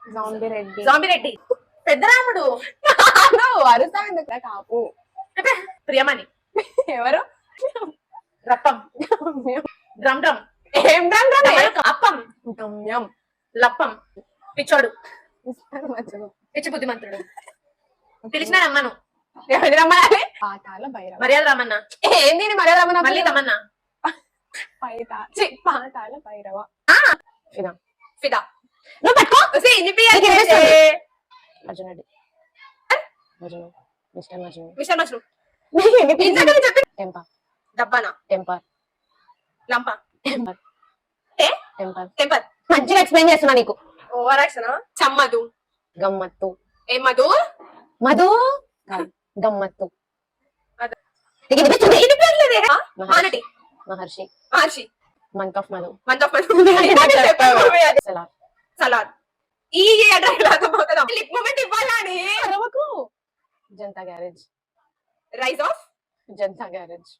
జాంబిరెడ్డి పెద్దరాముడు వరుస ఎందుకు కాపు ప్రియమణి ఎవరు రప్పం డ్రమ్ డ్రమ్ ఏం డ్రమ్ అప్పం గమ్యం లప్పం పిచ్చోడు మర్చిపో పిచ్చి బుద్ధిమంతుడు పిలిచిన రమ్మను ఎవరి రమ్మనాలి పాతాల భైరవ మర్యాద రమ్మన్నా ఏంది మర్యాద రమ్మన మళ్ళీ రమ్మన్నా పాతాల భైరవ ఫిదా ఫిదా నువ్వు పట్టుకో Arjun Reddy Arjun mister Majnu mister mushroom టెంపా డబ్బానా టెంపర్ లంప టెంపర్ ఏ టెంపర్ టెంపర్ మంచిగా ఎక్స్ప్లెయిన్ చేస్తున్నా నీకు ఓవర్ యాక్షన్ చమ్మదు గమ్మత్తు ఏ మధు మధు గమ్మత్తు మానటి Maharshi Maharshi month of Madhu month of Salaar salad ఈ లిప్ మూమెంట్ ఇవ్వాలని Janatha garage rise of Janatha garage